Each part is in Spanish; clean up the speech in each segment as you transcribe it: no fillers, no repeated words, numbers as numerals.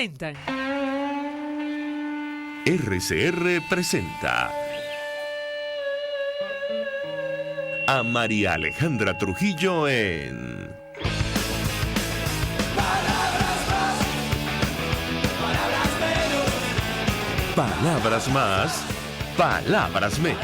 presentan. RCR presenta a María Alejandra Trujillo en Palabras más, palabras menos.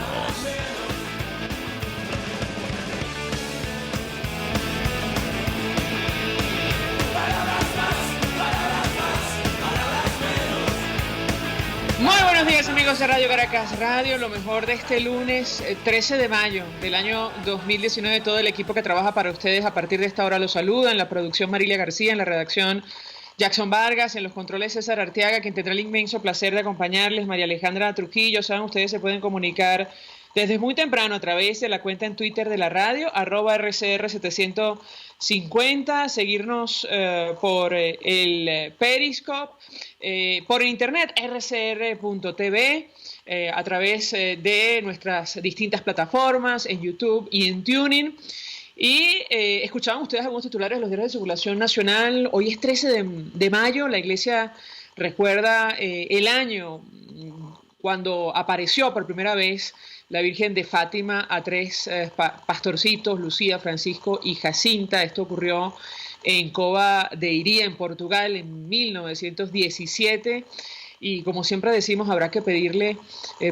Muy buenos días, amigos de Radio Caracas Radio, lo mejor de este lunes 13 de mayo del año 2019. Todo el equipo que trabaja para ustedes a partir de esta hora los saluda. En la producción Marilia García, en la redacción Jackson Vargas, en los controles César Arteaga, quien tendrá el inmenso placer de acompañarles, María Alejandra Trujillo. Saben, ustedes se pueden comunicar desde muy temprano a través de la cuenta en Twitter de la radio, @RCR750, seguirnos por el Periscope, por internet, rcr.tv, a través de nuestras distintas plataformas, en YouTube y en Tuning. Y escuchaban ustedes algunos titulares de los diarios de circulación nacional. Hoy es 13 de mayo, la Iglesia recuerda el año cuando apareció por primera vez la Virgen de Fátima a tres pastorcitos, Lucía, Francisco y Jacinta. Esto ocurrió en Cova de Iría, en Portugal, en 1917. Y como siempre decimos, habrá que pedirle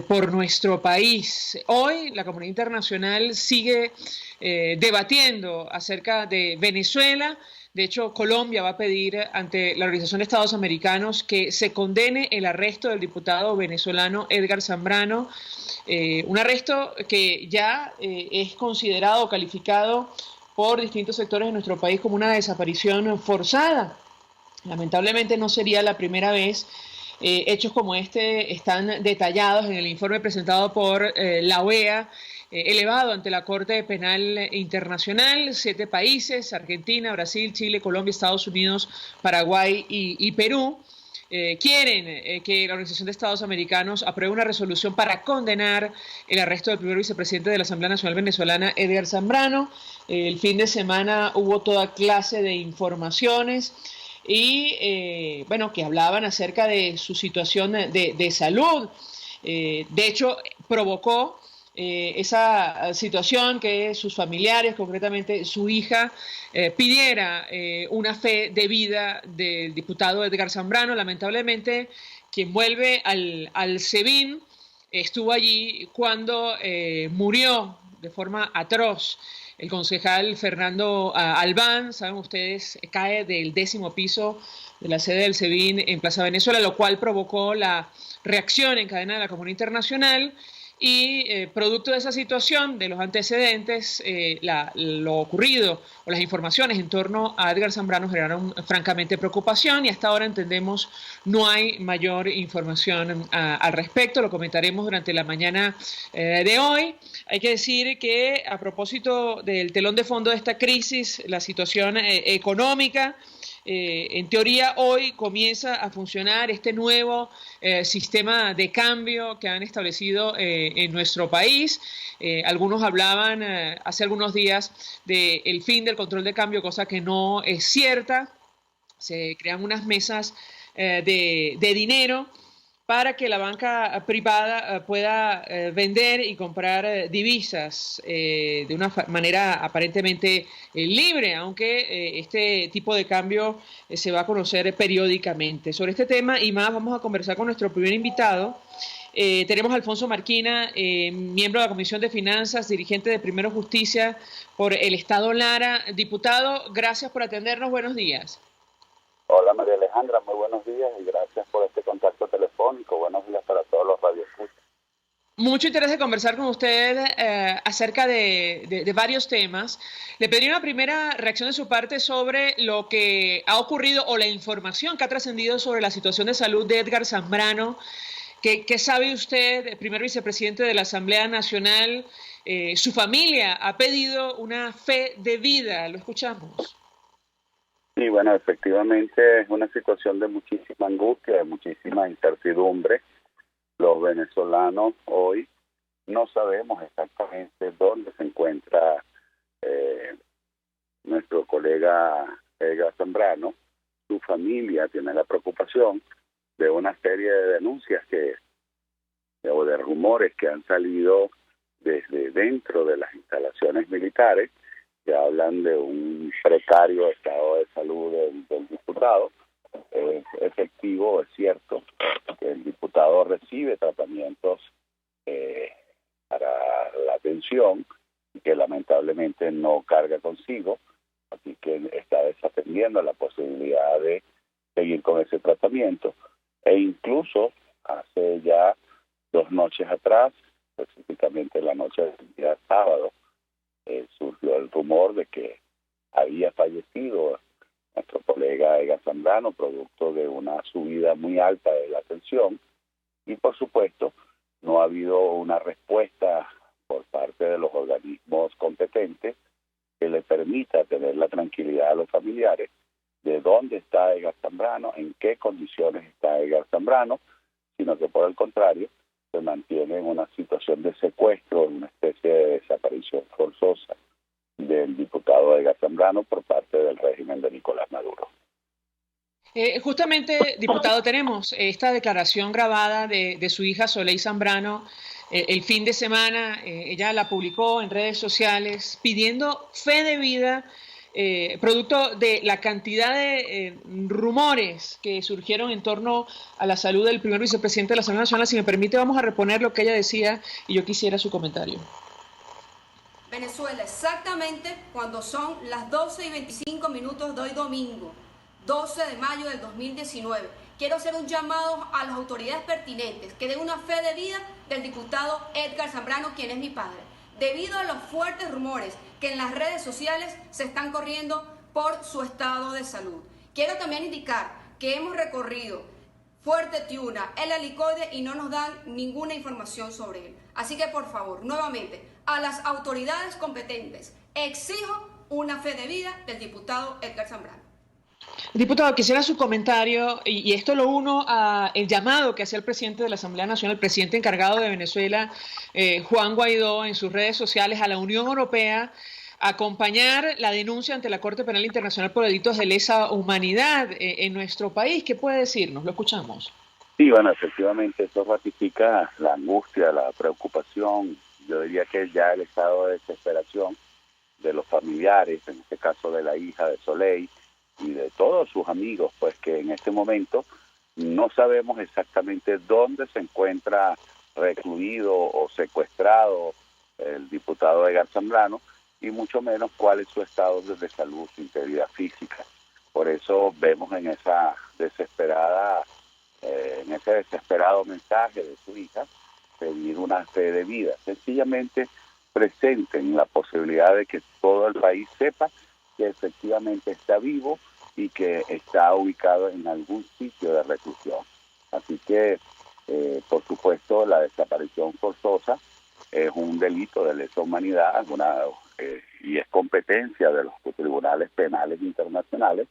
por nuestro país. Hoy la comunidad internacional sigue debatiendo acerca de Venezuela. De hecho, Colombia va a pedir ante la Organización de Estados Americanos que se condene el arresto del diputado venezolano Edgar Zambrano, un arresto que ya es considerado o calificado por distintos sectores de nuestro país como una desaparición forzada. Lamentablemente no sería la primera vez. Hechos como este están detallados en el informe presentado por la OEA, elevado ante la Corte Penal Internacional. 7 países, Argentina, Brasil, Chile, Colombia, Estados Unidos, Paraguay y Perú, quieren que la Organización de Estados Americanos apruebe una resolución para condenar el arresto del primer vicepresidente de la Asamblea Nacional Venezolana, Edgar Zambrano. El fin de semana hubo toda clase de informaciones y que hablaban acerca de su situación de salud. De hecho, provocó esa situación que sus familiares, concretamente su hija, pidiera una fe de vida del diputado Edgar Zambrano. Lamentablemente, quien vuelve al SEBIN estuvo allí cuando murió de forma atroz el concejal Fernando Albán. Saben ustedes, cae del 10º piso de la sede del SEBIN en Plaza Venezuela, lo cual provocó la reacción en cadena de la comunidad internacional. Y producto de esa situación, de los antecedentes, lo ocurrido o las informaciones en torno a Edgar Zambrano generaron francamente preocupación, y hasta ahora entendemos no hay mayor información al respecto. Lo comentaremos durante la mañana de hoy. Hay que decir que a propósito del telón de fondo de esta crisis, la situación económica, en teoría hoy comienza a funcionar este nuevo sistema de cambio que han establecido en nuestro país. Algunos hablaban hace algunos días del fin del control de cambio, cosa que no es cierta. Se crean unas mesas de dinero para que la banca privada pueda vender y comprar divisas de una manera aparentemente libre, aunque este tipo de cambio se va a conocer periódicamente. Sobre este tema y más vamos a conversar con nuestro primer invitado. Tenemos a Alfonso Marquina, miembro de la Comisión de Finanzas, dirigente de Primero Justicia por el Estado Lara. Diputado, gracias por atendernos. Buenos días. Hola María Alejandra, muy buenos días y gracias por este contacto telefónico. Buenos días para todos los radioescuchas. Mucho interés de conversar con usted acerca de varios temas. Le pediría una primera reacción de su parte sobre lo que ha ocurrido o la información que ha trascendido sobre la situación de salud de Edgar Zambrano. ¿Qué sabe usted, primer vicepresidente de la Asamblea Nacional? Su familia ha pedido una fe de vida. Lo escuchamos. Y bueno, efectivamente es una situación de muchísima angustia, de muchísima incertidumbre. Los venezolanos hoy no sabemos exactamente dónde se encuentra nuestro colega Edgar Zambrano. su familia tiene la preocupación de una serie de denuncias o de rumores que han salido desde dentro de las instalaciones militares, que hablan de un precario estado de salud del diputado. Es efectivo, es cierto, que el diputado recibe tratamientos para la atención, que lamentablemente no carga consigo, así que está desatendiendo la posibilidad de seguir con ese tratamiento. E incluso hace ya 2 noches atrás, específicamente la noche del día sábado, surgió el rumor de que había fallecido nuestro colega Edgar Zambrano, producto de una subida muy alta de la tensión, y por supuesto no ha habido una respuesta por parte de los organismos competentes que le permita tener la tranquilidad a los familiares de dónde está Edgar Zambrano, en qué condiciones está Edgar Zambrano, sino que por el contrario se mantiene en una situación de secuestro, en una especie de desaparición forzosa del diputado Edgar Zambrano por parte del régimen de Nicolás Maduro. Justamente, diputado, tenemos esta declaración grabada de su hija Soleil Zambrano el fin de semana. Ella la publicó en redes sociales pidiendo fe de vida, producto de la cantidad de rumores que surgieron en torno a la salud del primer vicepresidente de la Asamblea Nacional. Si me permite, vamos a reponer lo que ella decía y yo quisiera su comentario. Venezuela, exactamente cuando son las 12:25 de hoy domingo, 12 de mayo del 2019. Quiero hacer un llamado a las autoridades pertinentes que den una fe de vida del diputado Edgar Zambrano, quien es mi padre, debido a los fuertes rumores que en las redes sociales se están corriendo por su estado de salud. Quiero también indicar que hemos recorrido Fuerte Tiuna, el helicoide, y no nos dan ninguna información sobre él. Así que, por favor, nuevamente, a las autoridades competentes, exijo una fe de vida del diputado Edgar Zambrano. Diputado, quisiera su comentario, y esto lo uno a el llamado que hacía el presidente de la Asamblea Nacional, el presidente encargado de Venezuela, Juan Guaidó, en sus redes sociales, a la Unión Europea, a acompañar la denuncia ante la Corte Penal Internacional por delitos de lesa humanidad en nuestro país. ¿Qué puede decirnos? Lo escuchamos. Sí, bueno, efectivamente eso ratifica la angustia, la preocupación, yo diría que ya el estado de desesperación de los familiares, en este caso de la hija de Soleil, y de todos sus amigos, pues que en este momento no sabemos exactamente dónde se encuentra recluido o secuestrado el diputado Edgar Zambrano, y mucho menos cuál es su estado de salud, su integridad física. Por eso vemos en ese desesperado mensaje de su hija pedir una fe de vida. Sencillamente presenten la posibilidad de que todo el país sepa que efectivamente está vivo y que está ubicado en algún sitio de reclusión. Así que, por supuesto, la desaparición forzosa es un delito de lesa humanidad y es competencia de los tribunales penales internacionales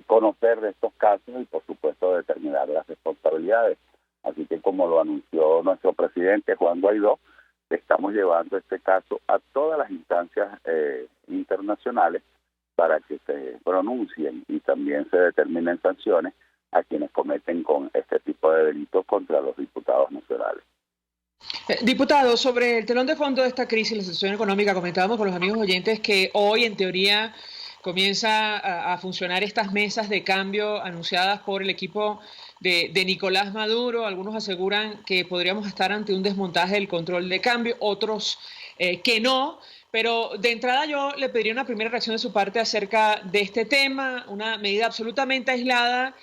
conocer de estos casos y, por supuesto, determinar las responsabilidades. Así que, como lo anunció nuestro presidente Juan Guaidó, estamos llevando este caso a todas las instancias internacionales para que se pronuncien y también se determinen sanciones a quienes cometen con este tipo de delitos contra los diputados nacionales. Diputado, sobre el telón de fondo de esta crisis, la situación económica, comentábamos con los amigos oyentes que hoy, en teoría, comienza a funcionar estas mesas de cambio anunciadas por el equipo de Nicolás Maduro. Algunos aseguran que podríamos estar ante un desmontaje del control de cambio, otros que no. Pero de entrada yo le pediría una primera reacción de su parte acerca de este tema, una medida absolutamente aislada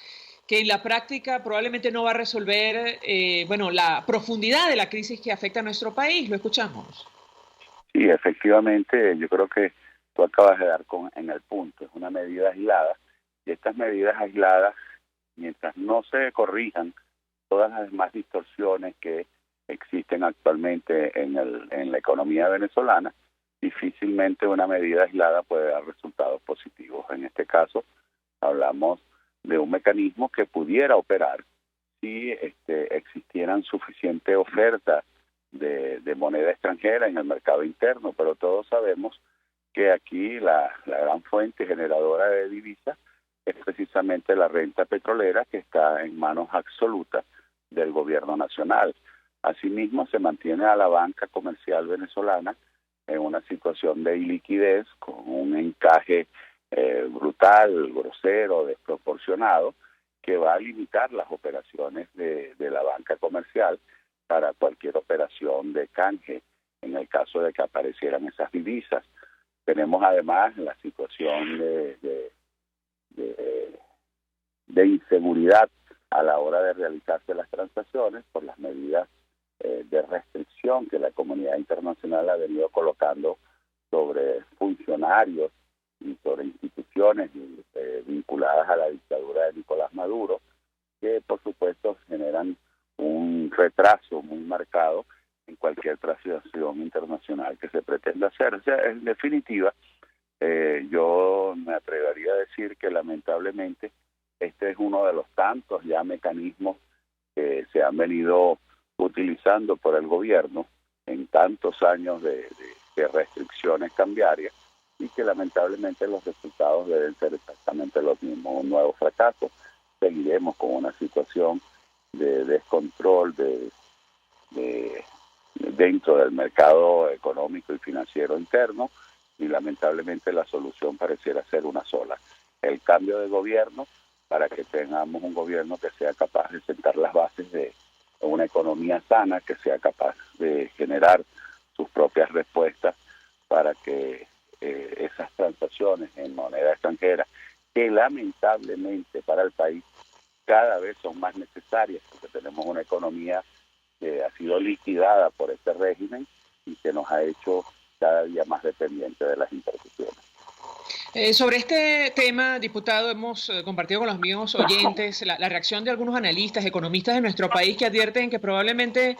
que en la práctica probablemente no va a resolver la profundidad de la crisis que afecta a nuestro país. Lo escuchamos. Sí, efectivamente, yo creo que tú acabas de dar en el punto. Es una medida aislada, y estas medidas aisladas, mientras no se corrijan todas las demás distorsiones que existen actualmente en la economía venezolana, difícilmente una medida aislada puede dar resultados positivos. En este caso, hablamos de un mecanismo que pudiera operar si existieran suficiente oferta de moneda extranjera en el mercado interno, pero todos sabemos que aquí la gran fuente generadora de divisas es precisamente la renta petrolera, que está en manos absolutas del gobierno nacional. Asimismo, se mantiene a la banca comercial venezolana en una situación de iliquidez, con un encaje brutal, grosero, desproporcionado, que va a limitar las operaciones de la banca comercial para cualquier operación de canje, en el caso de que aparecieran esas divisas. Tenemos además la situación de inseguridad a la hora de realizarse las transacciones por las medidas de restricción que la comunidad internacional ha venido colocando sobre funcionarios y sobre instituciones vinculadas a la dictadura de Nicolás Maduro, que por supuesto generan un retraso muy marcado en cualquier transacción internacional que se pretenda hacer. O sea, en definitiva, yo me atrevería a decir que lamentablemente este es uno de los tantos ya mecanismos que se han venido utilizando por el gobierno en tantos años de restricciones cambiarias, y que lamentablemente los resultados deben ser exactamente los mismos, un nuevo fracaso. Seguiremos con una situación de descontrol dentro del mercado económico y financiero interno, y lamentablemente la solución pareciera ser una sola: el cambio de gobierno, para que tengamos un gobierno que sea capaz de sentar las bases de una economía sana, que sea capaz de generar sus propias respuestas para que esas transacciones en moneda extranjera, que lamentablemente para el país cada vez son más necesarias, porque tenemos una economía que ha sido liquidada por este régimen y que nos ha hecho cada día más dependientes de las importaciones. Sobre este tema, diputado, hemos compartido con los amigos oyentes la reacción de algunos analistas, economistas de nuestro país, que advierten que probablemente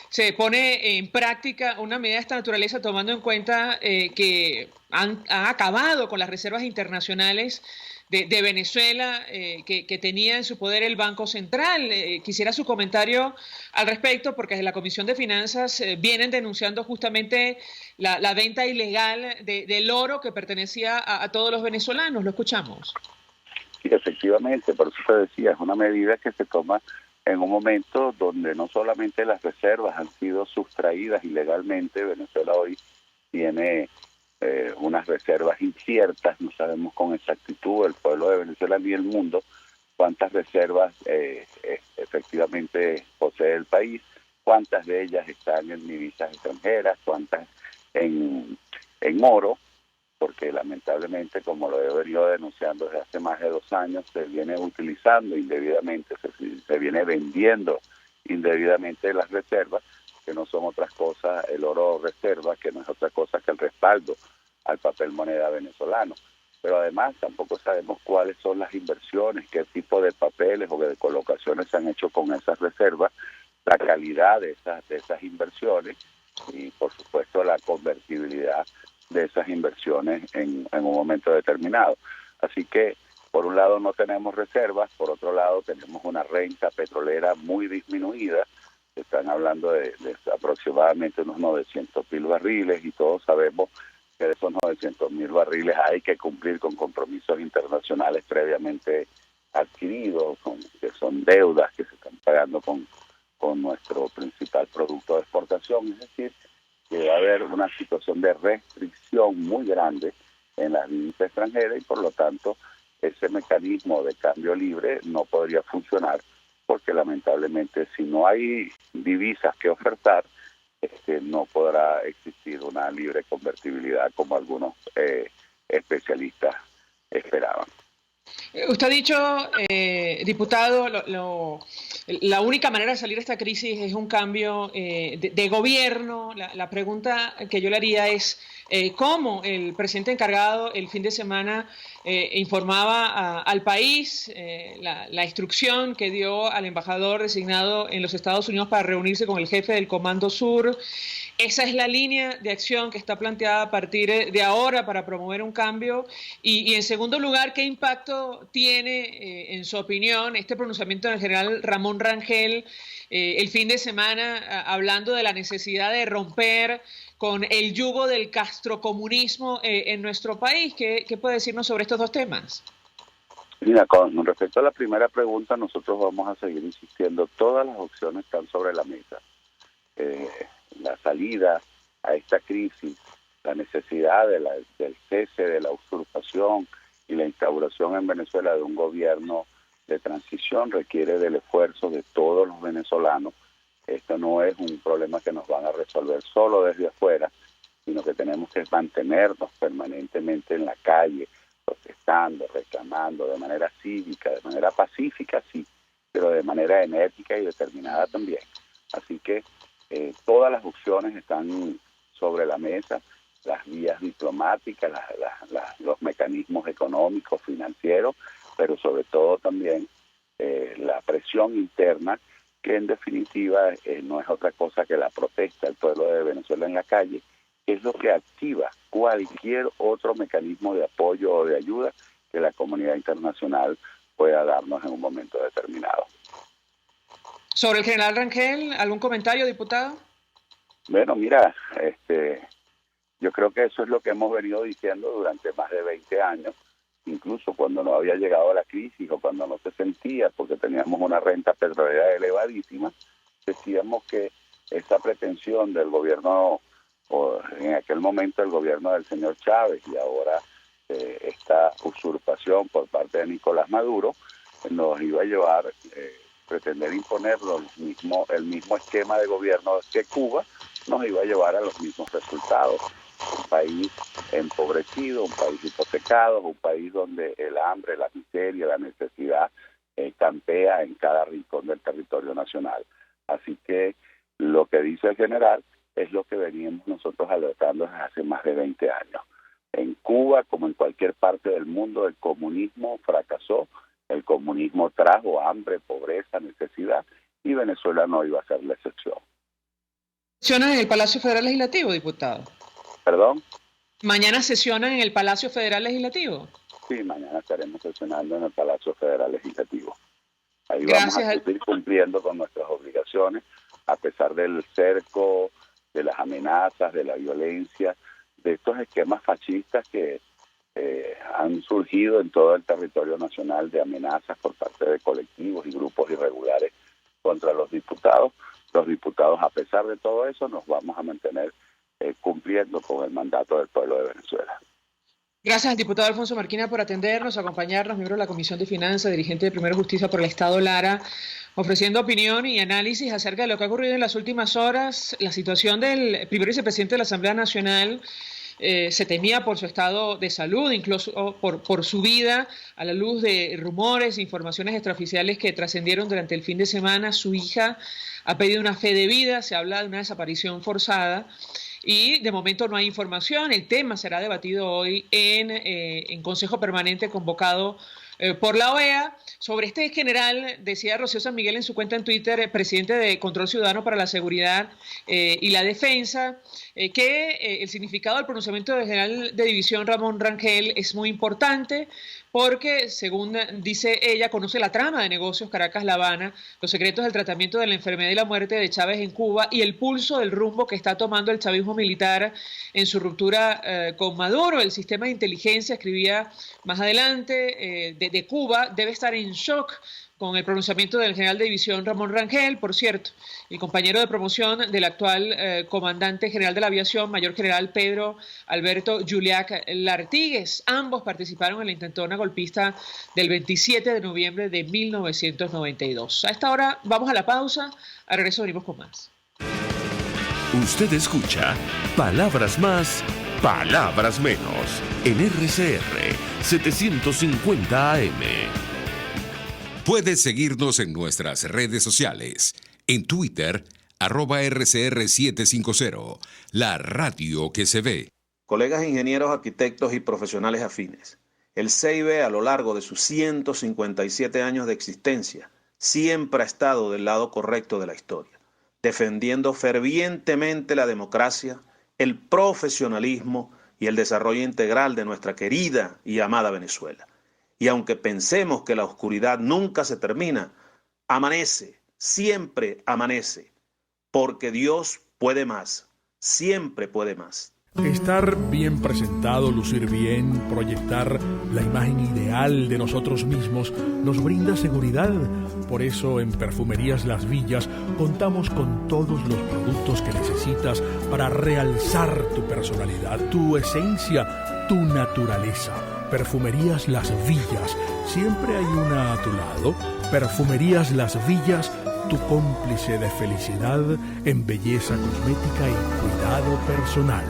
se pone en práctica una medida de esta naturaleza, tomando en cuenta que han acabado con las reservas internacionales de Venezuela que tenía en su poder el Banco Central. Quisiera su comentario al respecto, porque desde la Comisión de Finanzas vienen denunciando justamente la venta ilegal del oro que pertenecía a todos los venezolanos. Lo escuchamos. Sí, efectivamente, por eso te decía, es una medida que se toma en un momento donde no solamente las reservas han sido sustraídas ilegalmente. Venezuela hoy tiene unas reservas inciertas, no sabemos con exactitud, el pueblo de Venezuela ni el mundo, cuántas reservas efectivamente posee el país, cuántas de ellas están en divisas extranjeras, cuántas en oro, porque lamentablemente, como lo he venido denunciando desde hace más de 2 años, se viene utilizando indebidamente, se viene vendiendo indebidamente las reservas, que no son otras cosas, el oro reserva, que no es otra cosa que el respaldo al papel moneda venezolano. Pero además tampoco sabemos cuáles son las inversiones, qué tipo de papeles o de colocaciones se han hecho con esas reservas, la calidad de esas inversiones y, por supuesto, la convertibilidad de esas inversiones en un momento determinado. Así que, por un lado, no tenemos reservas, por otro lado, tenemos una renta petrolera muy disminuida. Están hablando de aproximadamente unos 900.000 barriles, y todos sabemos que de esos 900.000 barriles hay que cumplir con compromisos internacionales previamente adquiridos, que son deudas que se están pagando con nuestro principal producto de exportación. Es decir, que va a haber una situación de restricción muy grande en las divisas extranjeras, y por lo tanto ese mecanismo de cambio libre no podría funcionar, porque lamentablemente si no hay divisas que ofertar, no podrá existir una libre convertibilidad como algunos especialistas esperaban. Usted ha dicho, diputado, la única manera de salir de esta crisis es un cambio de gobierno. La pregunta que yo le haría es cómo el presidente encargado el fin de semana informaba al país, la instrucción que dio al embajador designado en los Estados Unidos para reunirse con el jefe del Comando Sur. Esa es la línea de acción que está planteada a partir de ahora para promover un cambio. Y en segundo lugar, ¿qué impacto tiene, en su opinión, este pronunciamiento del general Ramón Rangel el fin de semana, hablando de la necesidad de romper con el yugo del castrocomunismo en nuestro país? ¿Qué puede decirnos sobre estos dos temas? Mira, con respecto a la primera pregunta, nosotros vamos a seguir insistiendo. Todas las opciones están sobre la mesa. La salida a esta crisis, la necesidad del cese de la usurpación y la instauración en Venezuela de un gobierno de transición requiere del esfuerzo de todos los venezolanos. Esto no es un problema que nos van a resolver solo desde afuera, sino que tenemos que mantenernos permanentemente en la calle, protestando, reclamando de manera cívica, de manera pacífica, sí, pero de manera enérgica y determinada también. Así que todas las opciones están sobre la mesa, las vías diplomáticas, los mecanismos económicos, financieros, pero sobre todo también la presión interna, que en definitiva no es otra cosa que la protesta del pueblo de Venezuela en la calle, que es lo que activa cualquier otro mecanismo de apoyo o de ayuda que la comunidad internacional pueda darnos en un momento determinado. Sobre el general Rangel, ¿algún comentario, diputado? Bueno, mira, yo creo que eso es lo que hemos venido diciendo durante más de 20 años, incluso cuando no había llegado la crisis o cuando no se sentía, porque teníamos una renta petrolera elevadísima, decíamos que esa pretensión del gobierno, o en aquel momento el gobierno del señor Chávez, y ahora esta usurpación por parte de Nicolás Maduro, nos iba a llevar pretender imponer el mismo esquema de gobierno que Cuba, nos iba a llevar a los mismos resultados. Un país empobrecido, un país hipotecado, un país donde el hambre, la miseria, la necesidad campea en cada rincón del territorio nacional. Así que lo que dice el general es lo que veníamos nosotros alertando desde hace más de 20 años. En Cuba, como en cualquier parte del mundo, el comunismo fracasó, el comunismo trajo hambre, pobreza, necesidad, y Venezuela no iba a ser la excepción. ¿Sesionan en el Palacio Federal Legislativo, diputado? ¿Perdón? ¿Mañana sesionan en el Palacio Federal Legislativo? Sí, mañana estaremos sesionando en el Palacio Federal Legislativo. Ahí Gracias. vamos a seguir cumpliendo con nuestras obligaciones, a pesar del cerco, de las amenazas, de la violencia, de estos esquemas fascistas que han surgido en todo el territorio nacional, de amenazas por parte de colectivos y grupos irregulares contra los diputados. Los diputados, a pesar de todo eso, nos vamos a mantener cumpliendo con el mandato del pueblo de Venezuela. Gracias al diputado Alfonso Marquina por atendernos, acompañarnos, miembro de la Comisión de Finanzas, dirigente de Primero Justicia por el Estado Lara, ofreciendo opinión y análisis acerca de lo que ha ocurrido en las últimas horas. La situación del primer vicepresidente de la Asamblea Nacional se temía por su estado de salud, incluso por su vida, a la luz de rumores, informaciones extraoficiales que trascendieron durante el fin de semana. Su hija ha pedido una fe de vida, se habla de una desaparición forzada. Y de momento no hay información. El tema será debatido hoy en Consejo Permanente convocado por la OEA. Sobre este general, decía Rocío San Miguel en su cuenta en Twitter, presidente de Control Ciudadano para la Seguridad y la Defensa, que el significado del pronunciamiento del general de división Ramón Rangel es muy importante porque, según dice ella, conoce la trama de negocios Caracas-La Habana, los secretos del tratamiento de la enfermedad y la muerte de Chávez en Cuba y el pulso del rumbo que está tomando el chavismo militar en su ruptura con Maduro. El sistema de inteligencia, escribía más adelante, de Cuba debe estar en shock con el pronunciamiento del general de división Ramón Rangel, por cierto, y compañero de promoción del actual comandante general de la aviación, mayor general Pedro Alberto Juliac Lartigues. Ambos participaron en la intentona golpista del 27 de noviembre de 1992. A esta hora vamos a la pausa, al regreso venimos con más. Usted escucha Palabras Más, Palabras Menos, en RCR 750 AM. Puedes seguirnos en nuestras redes sociales. En Twitter, @RCR750, la radio que se ve. Colegas ingenieros, arquitectos y profesionales afines, el CIB a lo largo de sus 157 años de existencia siempre ha estado del lado correcto de la historia, defendiendo fervientemente la democracia, el profesionalismo y el desarrollo integral de nuestra querida y amada Venezuela. Y aunque pensemos que la oscuridad nunca se termina, amanece, siempre amanece, porque Dios puede más, siempre puede más. Estar bien presentado, lucir bien, proyectar la imagen ideal de nosotros mismos nos brinda seguridad. Por eso en Perfumerías Las Villas contamos con todos los productos que necesitas para realzar tu personalidad, tu esencia, tu naturaleza. Perfumerías Las Villas, siempre hay una a tu lado. Perfumerías Las Villas, tu cómplice de felicidad en belleza cosmética y cuidado personal.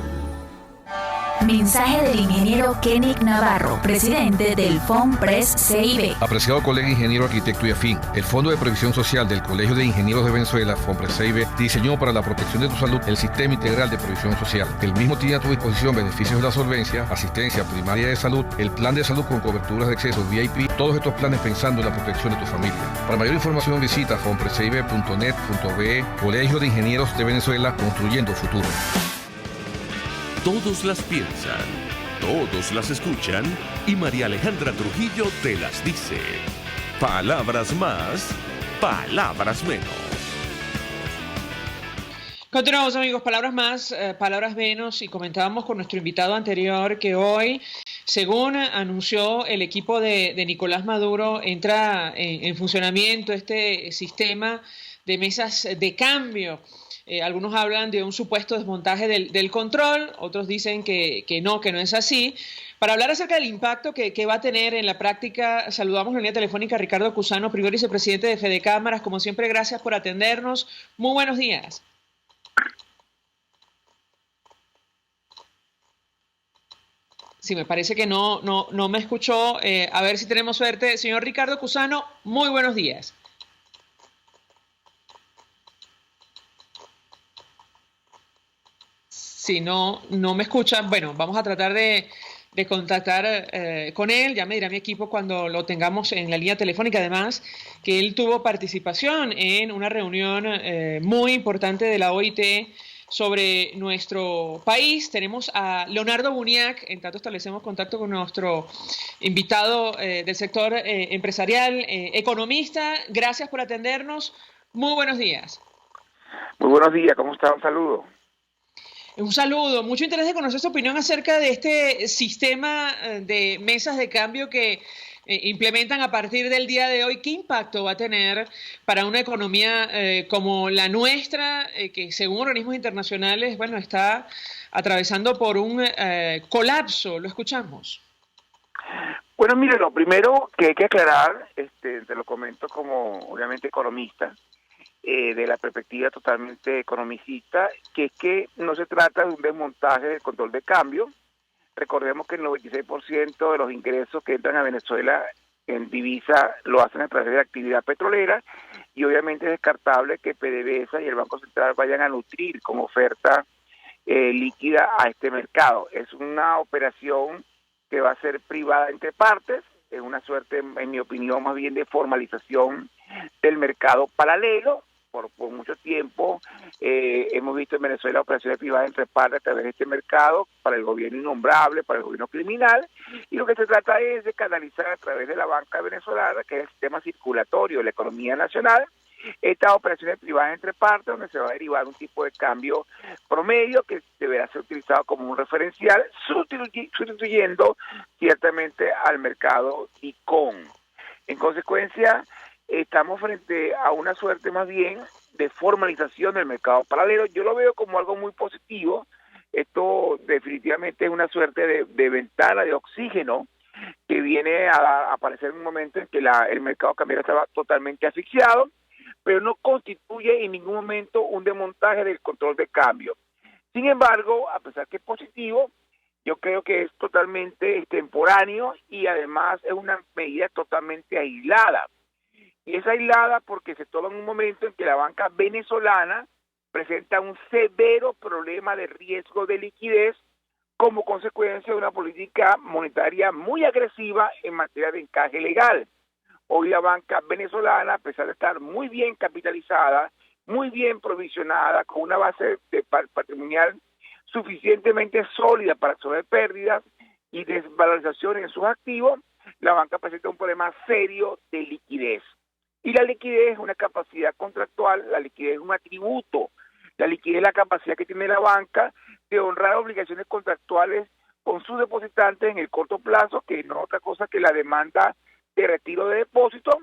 Mensaje del ingeniero Kenick Navarro, presidente del FOMPRES CIB. Apreciado colega ingeniero, arquitecto y afín, el Fondo de Previsión Social del Colegio de Ingenieros de Venezuela, FOMPRES CIB, diseñó para la protección de tu salud el Sistema Integral de Previsión Social. El mismo tiene a tu disposición beneficios de la solvencia, asistencia primaria de salud, el plan de salud con coberturas de acceso VIP, todos estos planes pensando en la protección de tu familia. Para mayor información visita fomprescib.net.be, Colegio de Ingenieros de Venezuela, construyendo futuro. Todos las piensan, todos las escuchan y María Alejandra Trujillo te las dice. Palabras más, palabras menos. Continuamos, amigos, palabras más, palabras menos, y comentábamos con nuestro invitado anterior que hoy, según anunció el equipo de Nicolás Maduro, entra en funcionamiento este sistema de mesas de cambio. Algunos hablan de un supuesto desmontaje del control, otros dicen que no es así. Para hablar acerca del impacto que va a tener en la práctica, saludamos en la línea telefónica a Ricardo Cusano, primer vicepresidente de Fede Cámaras. Como siempre, gracias por atendernos. Muy buenos días. Sí, me parece que no me escuchó. A ver si tenemos suerte. Señor Ricardo Cusano, muy buenos días. Si no me escuchan, bueno, vamos a tratar de contactar con él. Ya me dirá mi equipo cuando lo tengamos en la línea telefónica. Además, que él tuvo participación en una reunión muy importante de la OIT sobre nuestro país. Tenemos a Leonardo Buniac, en tanto establecemos contacto con nuestro invitado del sector empresarial, economista. Gracias por atendernos. Muy buenos días. Muy buenos días, ¿cómo está? Un saludo. Un saludo, mucho interés de conocer su opinión acerca de este sistema de mesas de cambio que implementan a partir del día de hoy. ¿Qué impacto va a tener para una economía como la nuestra, que según organismos internacionales, bueno, está atravesando por un colapso? Lo escuchamos. Bueno, mire, lo primero que hay que aclarar, te lo comento como obviamente economista, de la perspectiva totalmente economicista, que es que no se trata de un desmontaje del control de cambio. Recordemos que el 96% de los ingresos que entran a Venezuela en divisa lo hacen a través de la actividad petrolera, y obviamente es descartable que PDVSA y el Banco Central vayan a nutrir con oferta líquida a este mercado. Es una operación que va a ser privada entre partes, es una suerte, en mi opinión, más bien de formalización del mercado paralelo. Por mucho tiempo hemos visto en Venezuela operaciones privadas entre partes a través de este mercado para el gobierno innombrable, para el gobierno criminal, y lo que se trata es de canalizar a través de la banca venezolana, que es el sistema circulatorio de la economía nacional, estas operaciones privadas entre partes, donde se va a derivar un tipo de cambio promedio que deberá ser utilizado como un referencial, sustituyendo ciertamente al mercado ICON. En consecuencia, estamos frente a una suerte más bien de formalización del mercado paralelo. Yo lo veo como algo muy positivo. Esto definitivamente es una suerte de ventana de oxígeno que viene a aparecer en un momento en que el mercado cambiario estaba totalmente asfixiado, pero no constituye en ningún momento un desmontaje del control de cambio. Sin embargo, a pesar que es positivo, yo creo que es totalmente extemporáneo y además es una medida totalmente aislada. Y es aislada porque se toma en un momento en que la banca venezolana presenta un severo problema de riesgo de liquidez como consecuencia de una política monetaria muy agresiva en materia de encaje legal. Hoy la banca venezolana, a pesar de estar muy bien capitalizada, muy bien provisionada, con una base patrimonial suficientemente sólida para absorber pérdidas y desvalorizaciones en sus activos, la banca presenta un problema serio de liquidez. Y la liquidez es una capacidad contractual, la liquidez es un atributo, la liquidez es la capacidad que tiene la banca de honrar obligaciones contractuales con sus depositantes en el corto plazo, que no es otra cosa que la demanda de retiro de depósito,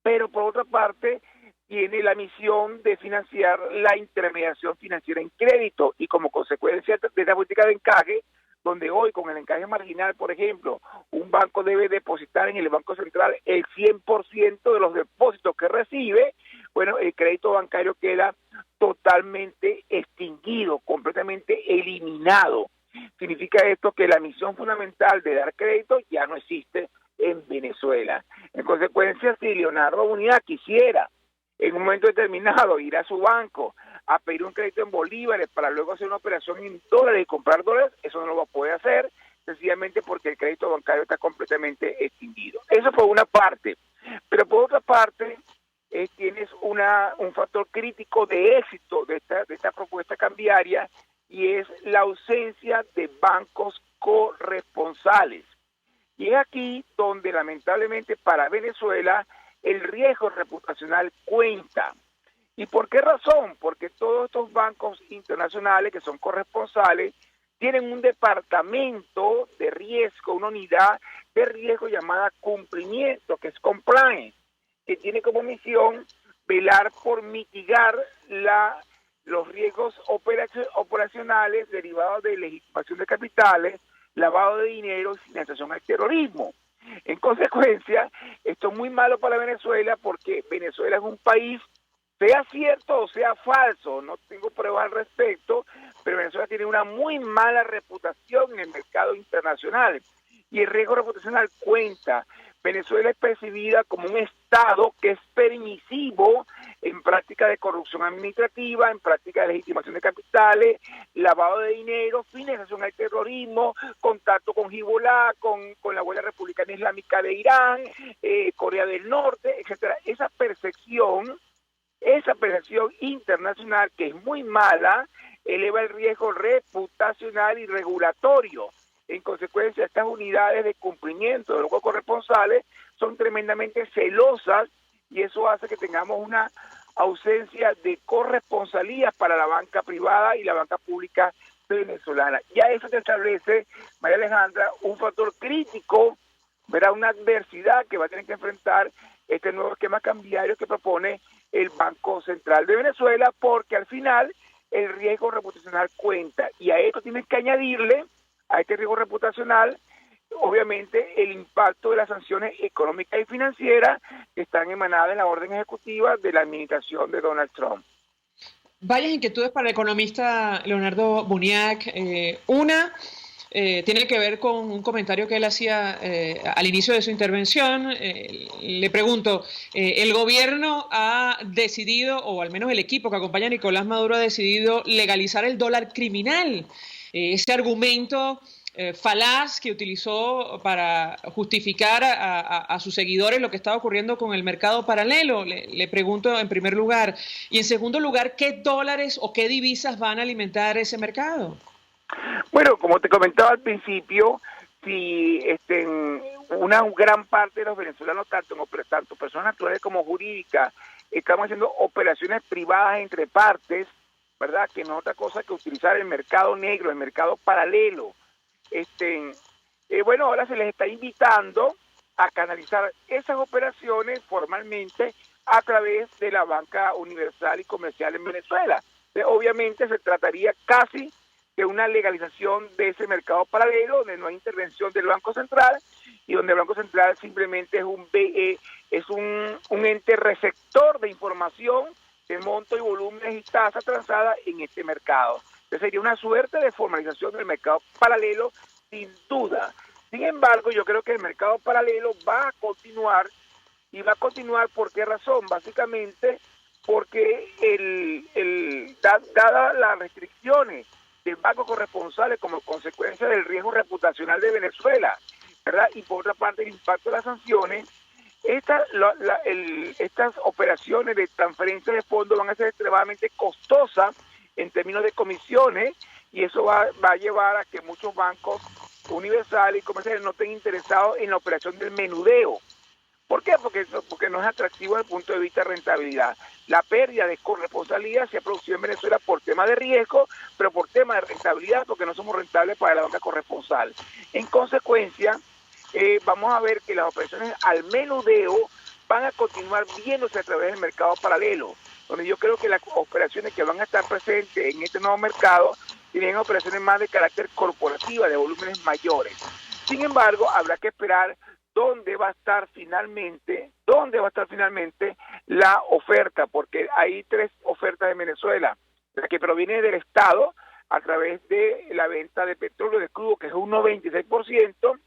pero por otra parte tiene la misión de financiar la intermediación financiera en crédito, y como consecuencia de esta política de encaje, donde hoy con el encaje marginal, por ejemplo, un banco debe depositar en el Banco Central el 100% de los depósitos que recibe, bueno, el crédito bancario queda totalmente extinguido, completamente eliminado. Significa esto que la misión fundamental de dar crédito ya no existe en Venezuela. En consecuencia, si Leonardo Unidad quisiera en un momento determinado ir a su banco a pedir un crédito en bolívares para luego hacer una operación en dólares y comprar dólares, eso no lo va a poder hacer, sencillamente porque el crédito bancario está completamente extinguido. Eso por una parte. Pero por otra parte, tienes un factor crítico de éxito de esta propuesta cambiaria, y es la ausencia de bancos corresponsales. Y es aquí donde lamentablemente para Venezuela el riesgo reputacional cuenta. ¿Y por qué razón? Porque todos estos bancos internacionales que son corresponsales tienen un departamento de riesgo, una unidad de riesgo llamada cumplimiento, que es compliance, que tiene como misión velar por mitigar los riesgos operacionales derivados de legitimación de capitales, lavado de dinero y financiación al terrorismo. En consecuencia, esto es muy malo para Venezuela, porque Venezuela es un país, sea cierto o sea falso, no tengo pruebas al respecto, pero Venezuela tiene una muy mala reputación en el mercado internacional, y el riesgo reputacional cuenta. Venezuela es percibida como un Estado que es permisivo en práctica de corrupción administrativa, en práctica de legitimación de capitales, lavado de dinero, financiación al terrorismo, contacto con Hezbollah, con la Guardia Republicana Islámica de Irán, Corea del Norte, etcétera. Esa percepción internacional, que es muy mala, eleva el riesgo reputacional y regulatorio. En consecuencia, estas unidades de cumplimiento de los corresponsales son tremendamente celosas, y eso hace que tengamos una ausencia de corresponsalía para la banca privada y la banca pública venezolana. Ya eso te establece, María Alejandra, un factor crítico, verá, una adversidad que va a tener que enfrentar este nuevo esquema cambiario que propone el Banco Central de Venezuela, porque al final el riesgo reputacional cuenta, y a esto tienes que añadirle, a este riesgo reputacional, obviamente el impacto de las sanciones económicas y financieras que están emanadas en la orden ejecutiva de la administración de Donald Trump. Varias inquietudes para el economista Leonardo Buniac. Una tiene que ver con un comentario que él hacía al inicio de su intervención. Le pregunto, ¿el gobierno ha decidido, o al menos el equipo que acompaña a Nicolás Maduro ha decidido legalizar el dólar criminal? Ese argumento falaz que utilizó para justificar a sus seguidores lo que estaba ocurriendo con el mercado paralelo. Le pregunto en primer lugar. Y en segundo lugar, ¿qué dólares o qué divisas van a alimentar ese mercado? Bueno, como te comentaba al principio, si una gran parte de los venezolanos, tanto personas naturales como jurídicas, estamos haciendo operaciones privadas entre partes, ¿verdad? Que no es otra cosa que utilizar el mercado negro, el mercado paralelo. Bueno, ahora se les está invitando a canalizar esas operaciones formalmente a través de la banca universal y comercial en Venezuela. Obviamente se trataría casi de una legalización de ese mercado paralelo, donde no hay intervención del Banco Central, y donde el Banco Central simplemente es un ente receptor de información de monto y volúmenes y tasa transada en este mercado. Entonces sería una suerte de formalización del mercado paralelo, sin duda. Sin embargo, yo creo que el mercado paralelo va a continuar, y va a continuar ¿por qué razón? Básicamente porque dadas las restricciones de bancos corresponsales como consecuencia del riesgo reputacional de Venezuela, ¿verdad? Y por otra parte el impacto de las sanciones, estas operaciones de transferencia de fondos van a ser extremadamente costosas en términos de comisiones, y eso va a llevar a que muchos bancos universales y comerciales no estén interesados en la operación del menudeo, ¿Por qué? Porque no es atractivo desde el punto de vista de rentabilidad. La pérdida de corresponsabilidad se ha producido en Venezuela por tema de riesgo, pero por tema de rentabilidad, porque no somos rentables para la banca corresponsal. En consecuencia, vamos a ver que las operaciones al menudeo van a continuar viéndose a través del mercado paralelo, donde yo creo que las operaciones que van a estar presentes en este nuevo mercado tienen operaciones más de carácter corporativa, de volúmenes mayores. Sin embargo, habrá que esperar dónde va a estar finalmente la oferta, porque hay 3 ofertas en Venezuela, la que proviene del Estado a través de la venta de petróleo de crudo, que es un 96%,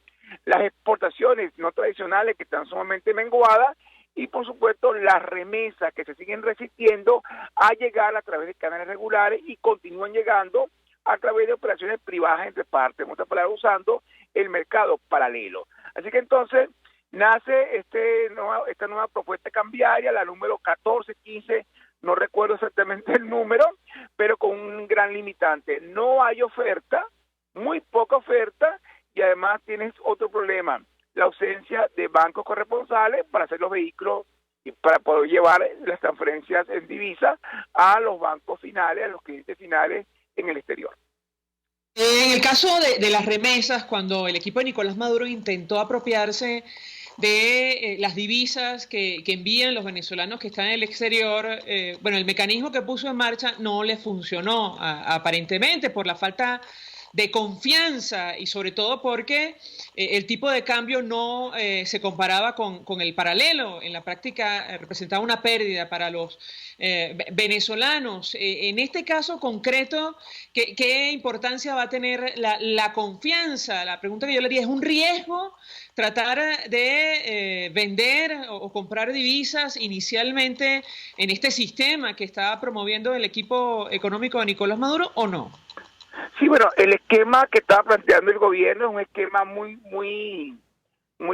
las exportaciones no tradicionales que están sumamente menguadas, y por supuesto las remesas que se siguen resistiendo a llegar a través de canales regulares y continúan llegando a través de operaciones privadas entre partes, en otras palabras, usando el mercado paralelo. Así que entonces nace esta nueva propuesta cambiaria, la número 1415, no recuerdo exactamente el número, pero con un gran limitante. No hay oferta, muy poca oferta, y además tienes otro problema, la ausencia de bancos corresponsales para hacer los vehículos y para poder llevar las transferencias en divisa a los bancos finales, a los clientes finales en el exterior. En el caso de las remesas, cuando el equipo de Nicolás Maduro intentó apropiarse de las divisas que envían los venezolanos que están en el exterior, el mecanismo que puso en marcha no le funcionó aparentemente por la falta de confianza y sobre todo porque el tipo de cambio no se comparaba con el paralelo. En la práctica representaba una pérdida para los venezolanos. En este caso concreto, ¿qué importancia va a tener la confianza? La pregunta que yo le haría, ¿es un riesgo tratar de vender o comprar divisas inicialmente en este sistema que está promoviendo el equipo económico de Nicolás Maduro o no? Sí, bueno, el esquema que estaba planteando el gobierno es un esquema muy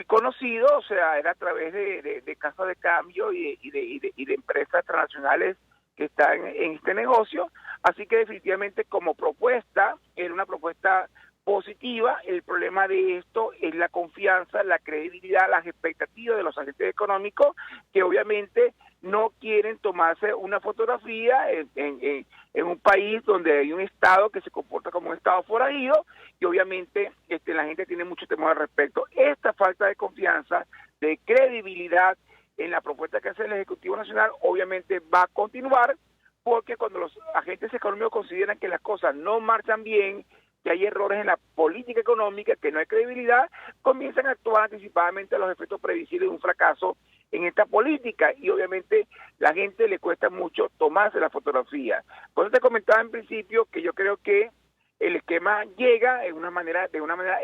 conocido, o sea, era a través de casas de cambio y de empresas transnacionales que están en este negocio, así que definitivamente como propuesta, era una propuesta positiva. El problema de esto es la confianza, la credibilidad, las expectativas de los agentes económicos, que obviamente no quieren tomarse una fotografía en un país donde hay un Estado que se comporta como un Estado forajido, y obviamente la gente tiene mucho temor al respecto. Esta falta de confianza, de credibilidad en la propuesta que hace el Ejecutivo Nacional, obviamente va a continuar, porque cuando los agentes económicos consideran que las cosas no marchan bien, que hay errores en la política económica, que no hay credibilidad, comienzan a actuar anticipadamente a los efectos previsibles de un fracaso en esta política, y obviamente la gente le cuesta mucho tomarse la fotografía. Por eso te comentaba en principio que yo creo que el esquema llega de una manera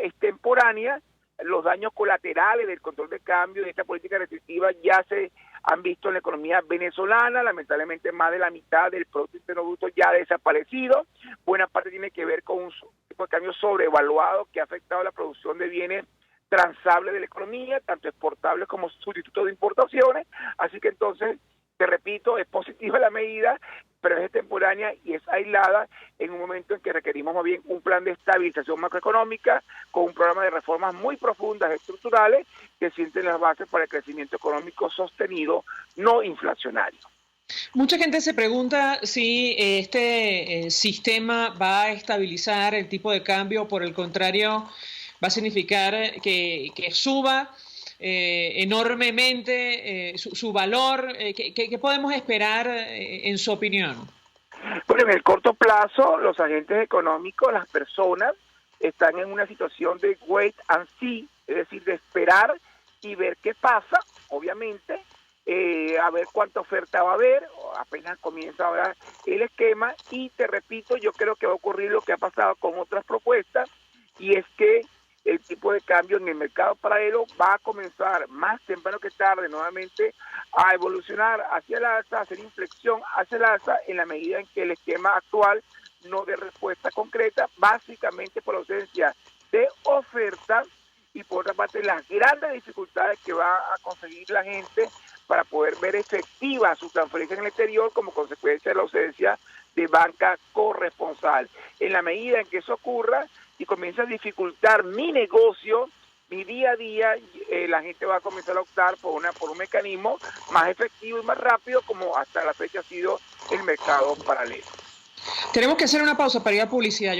extemporánea. Los daños colaterales del control de cambio de esta política restrictiva ya se han visto en la economía venezolana. Lamentablemente más de la mitad del Producto Interno Bruto ya ha desaparecido. Buena parte tiene que ver con un tipo de cambio sobrevaluado que ha afectado la producción de bienes transables de la economía, tanto exportables como sustitutos de importaciones. Así que entonces, te repito, es positiva la medida, pero es temporánea y es aislada en un momento en que requerimos más bien un plan de estabilización macroeconómica con un programa de reformas muy profundas, estructurales, que sienten las bases para el crecimiento económico sostenido, no inflacionario. Mucha gente se pregunta si este sistema va a estabilizar el tipo de cambio, por el contrario, va a significar que suba enormemente su valor. ¿Qué podemos esperar en su opinión? Bueno, en el corto plazo, los agentes económicos, las personas, están en una situación de wait and see, es decir, de esperar y ver qué pasa, obviamente, a ver cuánta oferta va a haber. Apenas comienza ahora el esquema, y te repito, yo creo que va a ocurrir lo que ha pasado con otras propuestas, y es que el tipo de cambio en el mercado paralelo va a comenzar más temprano que tarde nuevamente a evolucionar hacia el alza, a hacer inflexión hacia el alza, en la medida en que el esquema actual no dé respuesta concreta, básicamente por la ausencia de oferta y por otra parte las grandes dificultades que va a conseguir la gente para poder ver efectiva su transferencia en el exterior como consecuencia de la ausencia de banca corresponsal. En la medida en que eso ocurra y comienza a dificultar mi negocio y día a día la gente va a comenzar a optar por un mecanismo más efectivo y más rápido, como hasta la fecha ha sido el mercado paralelo. Tenemos que hacer una pausa para ir a publicidad.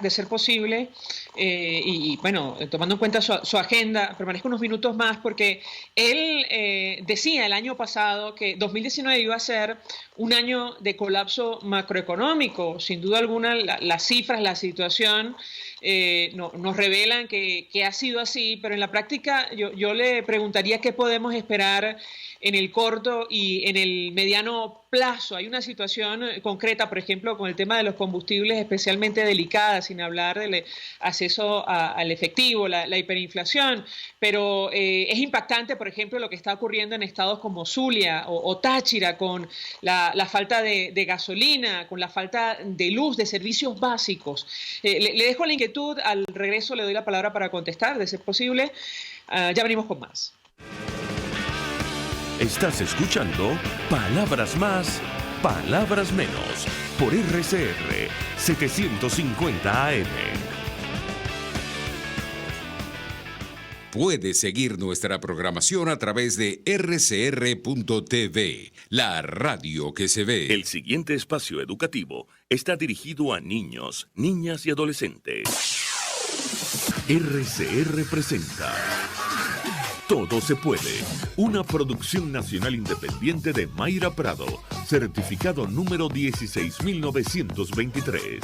De ser posible, y bueno, tomando en cuenta su agenda, permanezco unos minutos más, porque él decía el año pasado que 2019 iba a ser un año de colapso macroeconómico. Sin duda alguna, las cifras, la situación nos revelan que ha sido así, pero en la práctica yo le preguntaría qué podemos esperar en el corto y en el mediano plazo. Hay una situación concreta, por ejemplo, con el tema de los combustibles especialmente delicada, sin hablar del acceso al efectivo, la hiperinflación, pero es impactante, por ejemplo, lo que está ocurriendo en estados como Zulia o Táchira, con la falta de gasolina, con la falta de luz, de servicios básicos. Le dejo la inquietud, al regreso le doy la palabra para contestar, de ser posible. Ya venimos con más. Estás escuchando Palabras Más, Palabras Menos, por RCR 750 AM. Puedes seguir nuestra programación a través de rcr.tv, la radio que se ve. El siguiente espacio educativo está dirigido a niños, niñas y adolescentes. RCR presenta Todo se puede, una producción nacional independiente de Mayra Prado, certificado número 16923.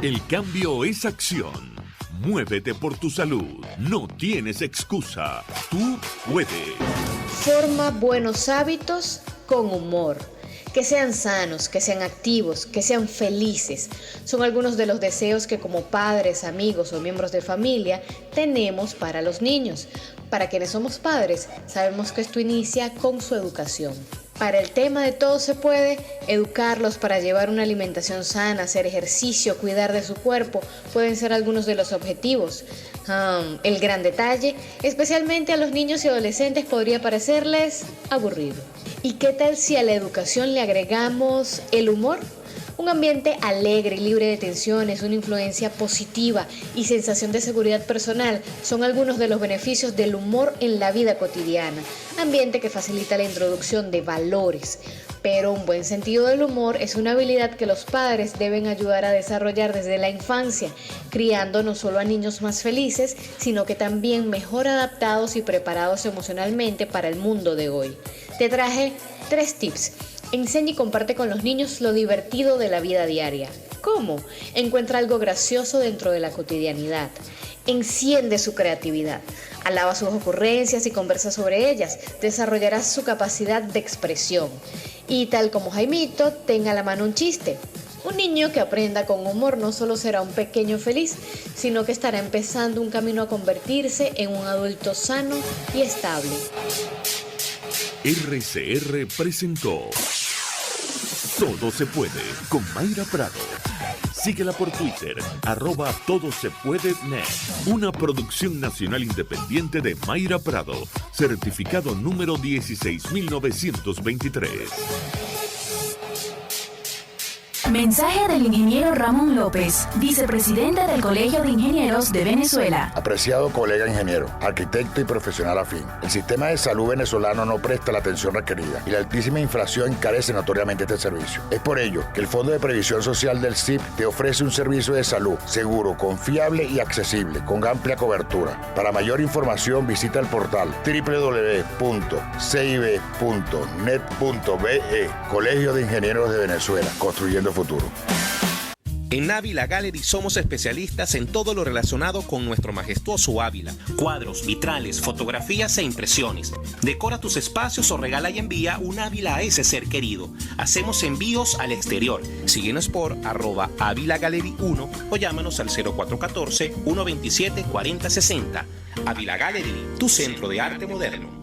El cambio es acción. Muévete por tu salud. No tienes excusa. Tú puedes. Forma buenos hábitos con humor. Que sean sanos, que sean activos, que sean felices. Son algunos de los deseos que como padres, amigos o miembros de familia tenemos para los niños. Para quienes somos padres, sabemos que esto inicia con su educación. Para el tema de Todo se puede, educarlos para llevar una alimentación sana, hacer ejercicio, cuidar de su cuerpo, pueden ser algunos de los objetivos. El gran detalle, especialmente a los niños y adolescentes, podría parecerles aburrido. ¿Y qué tal si a la educación le agregamos el humor? Un ambiente alegre y libre de tensiones, una influencia positiva y sensación de seguridad personal son algunos de los beneficios del humor en la vida cotidiana. Ambiente que facilita la introducción de valores. Pero un buen sentido del humor es una habilidad que los padres deben ayudar a desarrollar desde la infancia, criando no solo a niños más felices, sino que también mejor adaptados y preparados emocionalmente para el mundo de hoy. Te traje 3 tips. Enseña y comparte con los niños lo divertido de la vida diaria. ¿Cómo? Encuentra algo gracioso dentro de la cotidianidad. Enciende su creatividad. Alaba sus ocurrencias y conversa sobre ellas. Desarrollarás su capacidad de expresión. Y tal como Jaimito, tenga a la mano un chiste. Un niño que aprenda con humor no solo será un pequeño feliz, sino que estará empezando un camino a convertirse en un adulto sano y estable. RCR presentó Todo se puede con Mayra Prado. Síguela por Twitter, @todosepuedenet. Una producción nacional independiente de Mayra Prado, certificado número 16923. Mensaje del ingeniero Ramón López, vicepresidente del Colegio de Ingenieros de Venezuela. Apreciado colega ingeniero, arquitecto y profesional afín, el sistema de salud venezolano no presta la atención requerida y la altísima inflación encarece notoriamente este servicio. Es por ello que el Fondo de Previsión Social del CIP te ofrece un servicio de salud seguro, confiable y accesible, con amplia cobertura. Para mayor información visita el portal www.cib.net.be. Colegio de Ingenieros de Venezuela, construyendo futuro. En Ávila Gallery somos especialistas en todo lo relacionado con nuestro majestuoso Ávila. Cuadros, vitrales, fotografías e impresiones. Decora tus espacios o regala y envía un Ávila a ese ser querido. Hacemos envíos al exterior. Síguenos por @AvilaGallery1 o llámanos al 0414-127-4060. Ávila Gallery, tu centro de arte moderno.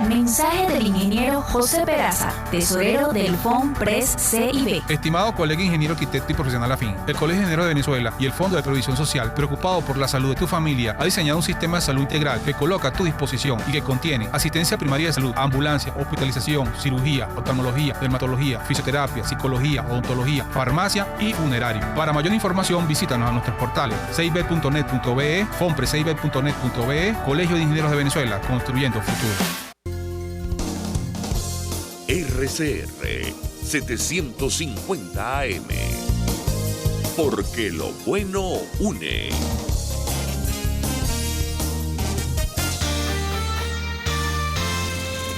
Mensaje del ingeniero José Peraza, tesorero del FONPRES CIB. Estimado colega ingeniero, arquitecto y profesional afín, el Colegio de Ingenieros de Venezuela y el Fondo de Previsión Social, preocupado por la salud de tu familia, ha diseñado un sistema de salud integral que coloca a tu disposición y que contiene asistencia primaria de salud, ambulancia, hospitalización, cirugía, oftalmología, dermatología, fisioterapia, psicología, odontología, farmacia y funerario. Para mayor información, visítanos a nuestros portales cib.net.be, fonprescib.net.be, Colegio de Ingenieros de Venezuela, construyendo futuro. RCR 750 AM. Porque lo bueno une.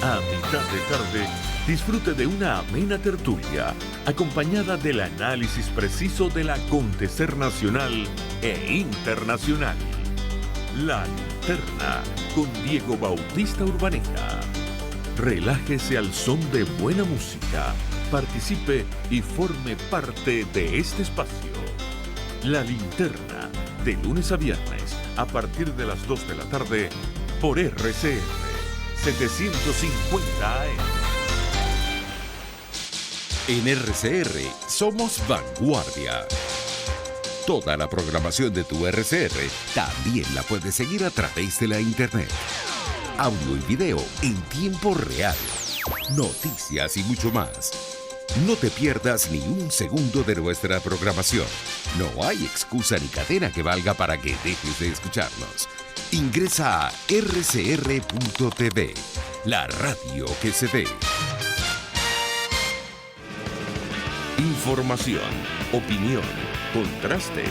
A mitad de tarde, disfrute de una amena tertulia, acompañada del análisis preciso del acontecer nacional e internacional. La Linterna, con Diego Bautista Urbaneta. Relájese al son de buena música, participe y forme parte de este espacio. La Linterna, de lunes a viernes, a partir de las 2 de la tarde, por RCR 750 AM. En RCR somos vanguardia. Toda la programación de tu RCR también la puedes seguir a través de la internet. Audio y video en tiempo real, noticias y mucho más. No te pierdas ni un segundo de nuestra programación. No hay excusa ni cadena que valga para que dejes de escucharnos. Ingresa a rcr.tv, la radio que se ve. Información, opinión, contraste.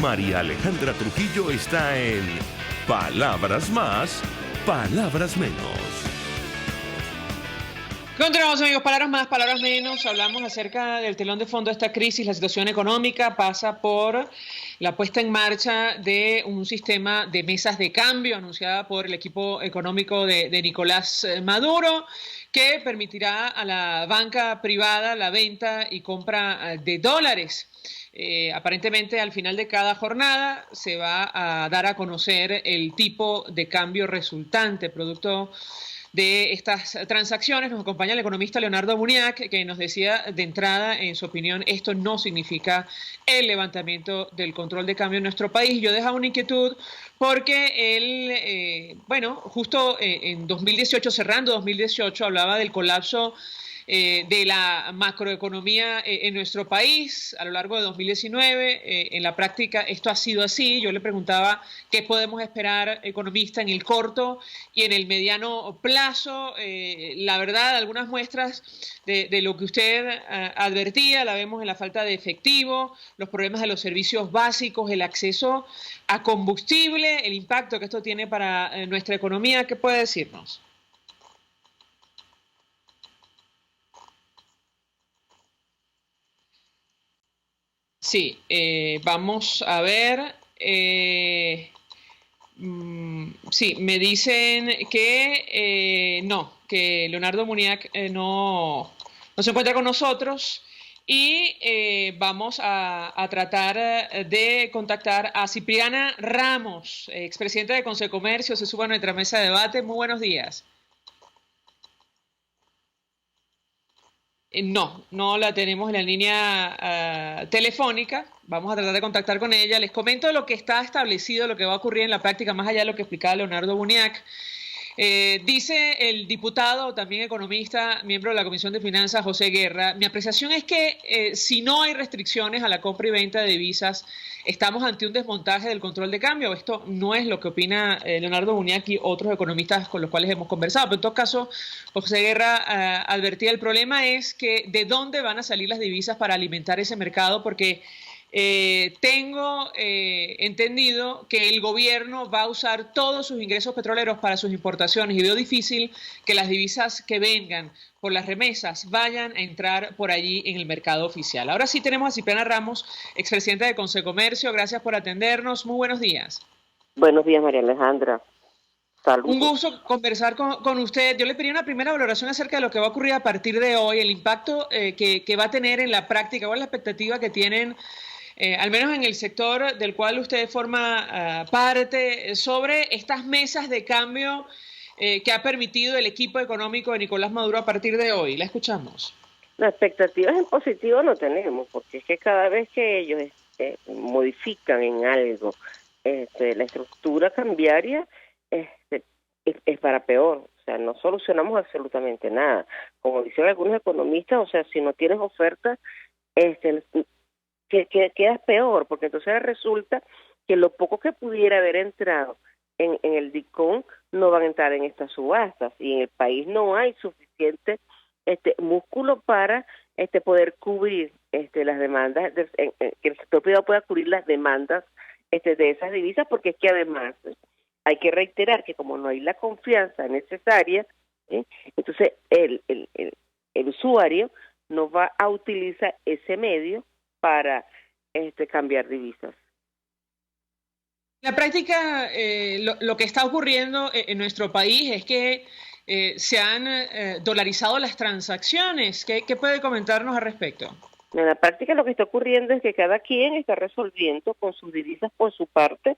María Alejandra Trujillo está en Palabras Más, Palabras Menos. Continuamos, amigos. Palabras más, palabras menos. Hablamos acerca del telón de fondo de esta crisis. La situación económica pasa por la puesta en marcha de un sistema de mesas de cambio anunciada por el equipo económico de Nicolás Maduro, que permitirá a la banca privada la venta y compra de dólares. Aparentemente al final de cada jornada se va a dar a conocer el tipo de cambio resultante producto de estas transacciones. Nos acompaña el economista Leonardo Muniac, que nos decía de entrada, en su opinión, esto no significa el levantamiento del control de cambio en nuestro país. Yo dejaba una inquietud porque él, justo en 2018, cerrando 2018, hablaba del colapso de la macroeconomía en nuestro país a lo largo de 2019. En la práctica esto ha sido así. Yo le preguntaba qué podemos esperar, economista, en el corto y en el mediano plazo. La verdad, algunas muestras de lo que usted advertía la vemos en la falta de efectivo, los problemas de los servicios básicos, el acceso a combustible, el impacto que esto tiene para nuestra economía. ¿Qué puede decirnos? Sí, vamos a ver. Sí, me dicen que no, que Leonardo Muniac no se encuentra con nosotros y vamos a tratar de contactar a Cipriana Ramos, expresidenta de Consecomercio. Se sube a nuestra mesa de debate. Muy buenos días. No la tenemos en la línea telefónica. Vamos a tratar de contactar con ella. Les comento lo que está establecido, lo que va a ocurrir en la práctica, más allá de lo que explicaba Leonardo Muniac. Dice el diputado, también economista, miembro de la Comisión de Finanzas, José Guerra: mi apreciación es que si no hay restricciones a la compra y venta de divisas, estamos ante un desmontaje del control de cambio. Esto no es lo que opina Leonardo Muniac y otros economistas con los cuales hemos conversado. Pero en todo caso, José Guerra advertía: el problema es que de dónde van a salir las divisas para alimentar ese mercado, porque tengo entendido que el gobierno va a usar todos sus ingresos petroleros para sus importaciones y veo difícil que las divisas que vengan por las remesas vayan a entrar por allí en el mercado oficial. Ahora sí tenemos a Cipriana Ramos, expresidenta de Consecomercio. Gracias por atendernos. Muy buenos días. Buenos días, María Alejandra. Saludos. Un gusto conversar con usted. Yo le pedí una primera valoración acerca de lo que va a ocurrir a partir de hoy, el impacto que va a tener en la práctica. ¿Cuál es la expectativa que tienen, al menos en el sector del cual usted forma parte, sobre estas mesas de cambio que ha permitido el equipo económico de Nicolás Maduro a partir de hoy? La escuchamos. Las expectativas en positivo no tenemos, porque es que cada vez que ellos modifican en algo la estructura cambiaria, es para peor. O sea, no solucionamos absolutamente nada. Como dicen algunos economistas, o sea, si no tienes oferta, que quedas peor, porque entonces resulta que lo poco que pudiera haber entrado en el DICOM no van a entrar en estas subastas, y en el país no hay suficiente músculo para poder cubrir las demandas, que el sector privado pueda cubrir las demandas de esas divisas, porque es que además hay que reiterar que como no hay la confianza necesaria, entonces el usuario no va a utilizar ese medio para cambiar divisas. En la práctica, lo que está ocurriendo en nuestro país es que se han dolarizado las transacciones. ¿Qué puede comentarnos al respecto? En la práctica lo que está ocurriendo es que cada quien está resolviendo con sus divisas por su parte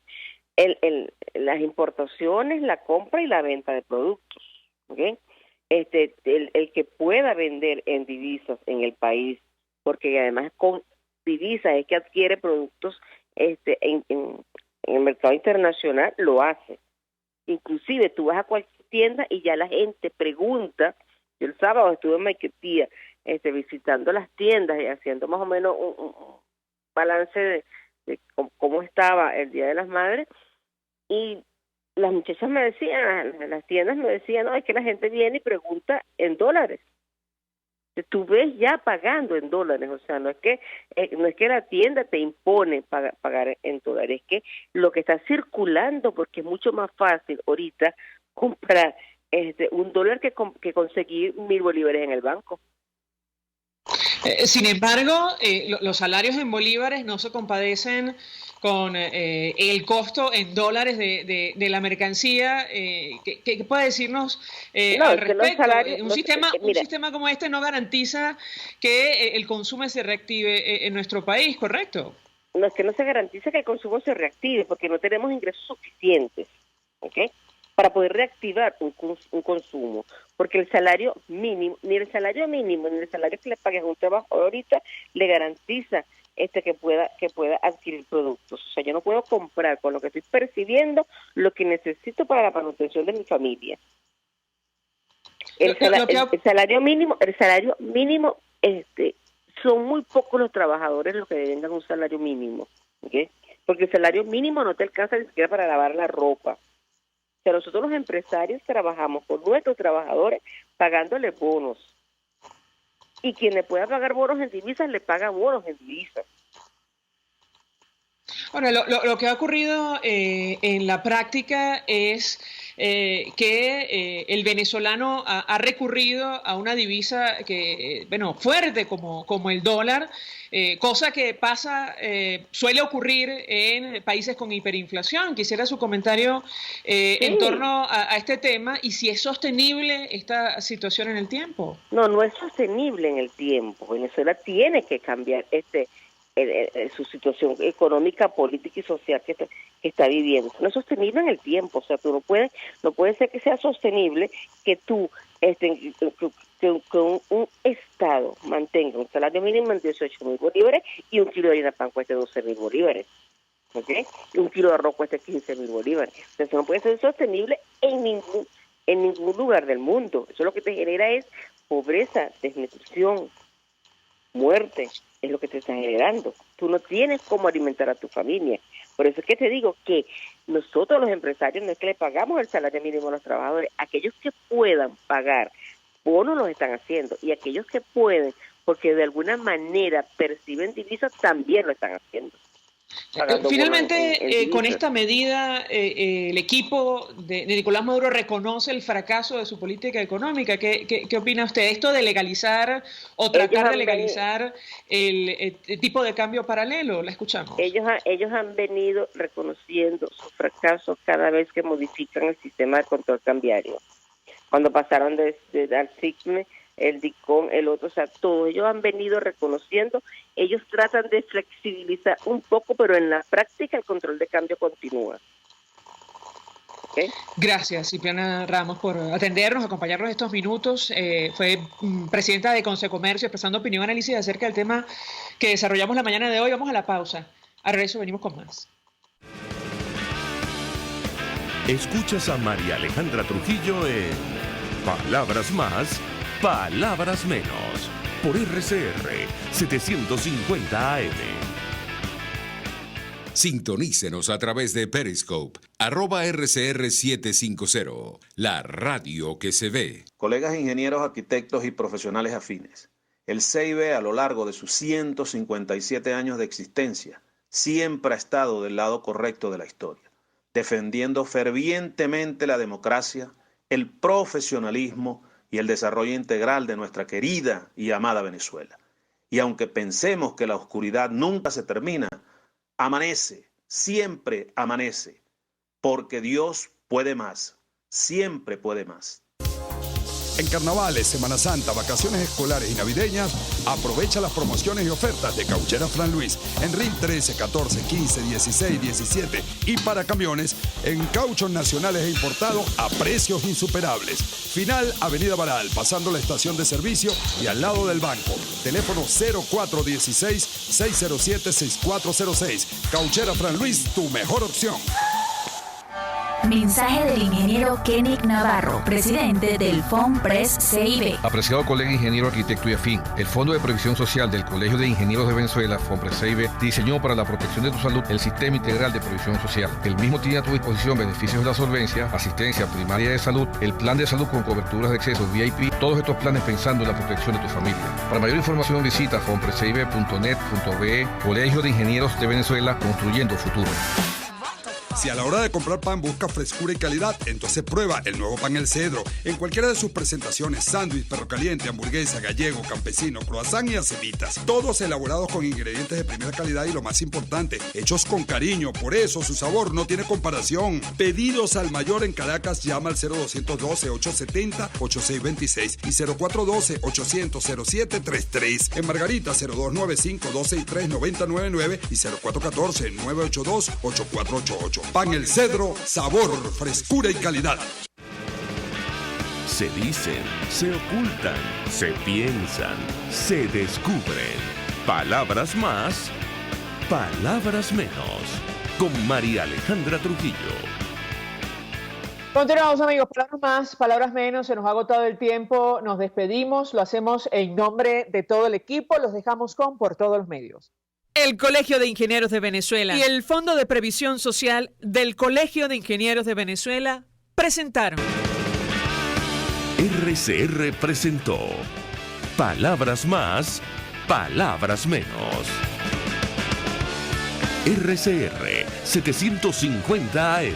las importaciones, la compra y la venta de productos. ¿Okay? El que pueda vender en divisas en el país, porque además con divisas es que adquiere productos en el mercado internacional, lo hace. Inclusive tú vas a cualquier tienda y ya la gente pregunta. Yo el sábado estuve en Maiquetía visitando las tiendas y haciendo más o menos un balance de cómo estaba el Día de las Madres, y las muchachas me decían, las tiendas me decían, no, es que la gente viene y pregunta en dólares. Tú ves ya pagando en dólares, o sea, no es que la tienda te impone pagar en dólares, es que lo que está circulando, porque es mucho más fácil ahorita comprar un dólar que conseguir 1.000 bolívares en el banco. Sin embargo, los salarios en bolívares no se compadecen con el costo en dólares de la mercancía. ¿Qué puede decirnos al respecto? Un sistema como este no garantiza que el consumo se reactive en nuestro país, ¿correcto? No, es que no se garantiza que el consumo se reactive porque no tenemos ingresos suficientes, ¿okay?, para poder reactivar un consumo, porque el salario mínimo, ni el salario que le pagues a un trabajador ahorita le garantiza que pueda adquirir productos. O sea, yo no puedo comprar con lo que estoy percibiendo lo que necesito para la manutención de mi familia. El salario mínimo, son muy pocos los trabajadores los que deben un salario mínimo, ¿okay?, porque el salario mínimo no te alcanza ni siquiera para lavar la ropa. O sea, nosotros los empresarios trabajamos con nuestros trabajadores pagándole bonos. Y quien le pueda pagar bonos en divisas, le paga bonos en divisas. Ahora, lo que ha ocurrido en la práctica es que el venezolano ha recurrido a una divisa que, fuerte como el dólar, cosa que suele ocurrir en países con hiperinflación. Quisiera su comentario en torno a este tema y si es sostenible esta situación en el tiempo. No es sostenible en el tiempo. Venezuela tiene que cambiar su situación económica, política y social que está viviendo. No es sostenible en el tiempo. O sea, tú no puede ser que sea sostenible que tú que un Estado mantenga un salario mínimo en 18.000 bolívares y un kilo de harina pan cueste 12.000 bolívares. ¿Okay? Y un kilo de arroz cueste 15.000 bolívares. Entonces no puede ser sostenible en ningún lugar del mundo. Eso lo que te genera es pobreza, desnutrición, muerte, es lo que te está generando. Tú no tienes cómo alimentar a tu familia. Por eso es que te digo que nosotros los empresarios no es que le pagamos el salario mínimo a los trabajadores. Aquellos que puedan pagar bonos los están haciendo, y aquellos que pueden, porque de alguna manera perciben divisas, también lo están haciendo. Finalmente, con esta medida, el equipo de Nicolás Maduro reconoce el fracaso de su política económica. ¿Qué opina usted? Esto de legalizar o tratar de legalizar el tipo de cambio paralelo, la escuchamos. Ellos han venido reconociendo su fracaso cada vez que modifican el sistema de control cambiario. Cuando pasaron de al SICME, el DICOM, el otro, o sea, todos ellos han venido reconociendo, ellos tratan de flexibilizar un poco, pero en la práctica el control de cambio continúa. ¿Okay? Gracias, Cipriana Ramos, por atendernos, acompañarnos estos minutos. Fue presidenta de Consecomercio, expresando opinión, análisis acerca del tema que desarrollamos la mañana de hoy. Vamos a la pausa. A regreso venimos con más. Escuchas a María Alejandra Trujillo en Palabras Más, Palabras Menos, por RCR 750 AM. Sintonícenos a través de Periscope, @RCR750, la radio que se ve. Colegas ingenieros, arquitectos y profesionales afines, el CIB a lo largo de sus 157 años de existencia siempre ha estado del lado correcto de la historia, defendiendo fervientemente la democracia, el profesionalismo y el desarrollo integral de nuestra querida y amada Venezuela. Y aunque pensemos que la oscuridad nunca se termina, amanece, siempre amanece, porque Dios puede más, siempre puede más. En carnavales, Semana Santa, vacaciones escolares y navideñas, aprovecha las promociones y ofertas de Cauchera Fran Luis en RIN 13, 14, 15, 16, 17 y para camiones en cauchos nacionales e importados a precios insuperables. Final Avenida Baral, pasando la estación de servicio y al lado del banco. Teléfono 0416-607-6406. Cauchera Fran Luis, tu mejor opción. Mensaje del ingeniero Kenick Navarro, presidente del FOMPRES CIB. Apreciado colega ingeniero, arquitecto y afín, el Fondo de Previsión Social del Colegio de Ingenieros de Venezuela, FOMPRES CIB, diseñó para la protección de tu salud el Sistema Integral de Previsión Social. El mismo tiene a tu disposición beneficios de la solvencia, asistencia primaria de salud, el plan de salud con coberturas de acceso VIP, todos estos planes pensando en la protección de tu familia. Para mayor información visita fomprescib.net.be, Colegio de Ingenieros de Venezuela, construyendo futuro. Si a la hora de comprar pan busca frescura y calidad, entonces prueba el nuevo pan El Cedro en cualquiera de sus presentaciones: sándwich, perro caliente, hamburguesa, gallego, campesino, croissant y acemitas. Todos elaborados con ingredientes de primera calidad y, lo más importante, hechos con cariño. Por eso su sabor no tiene comparación. Pedidos al mayor en Caracas, llama al 0212-870-8626 y 0412-800-0733. En Margarita, 0295-263-9099 y 0414-982-8488. Pan El Cedro, sabor, frescura y calidad. Se dicen, se ocultan, se piensan, se descubren. Palabras más, palabras menos. Con María Alejandra Trujillo. Continuamos, amigos. Palabras más, palabras menos. Se nos ha agotado el tiempo. Nos despedimos. Lo hacemos en nombre de todo el equipo. Los dejamos con Por Todos los Medios. El Colegio de Ingenieros de Venezuela y el Fondo de Previsión Social del Colegio de Ingenieros de Venezuela presentaron. RCR presentó Palabras más, palabras menos. RCR 750 AM.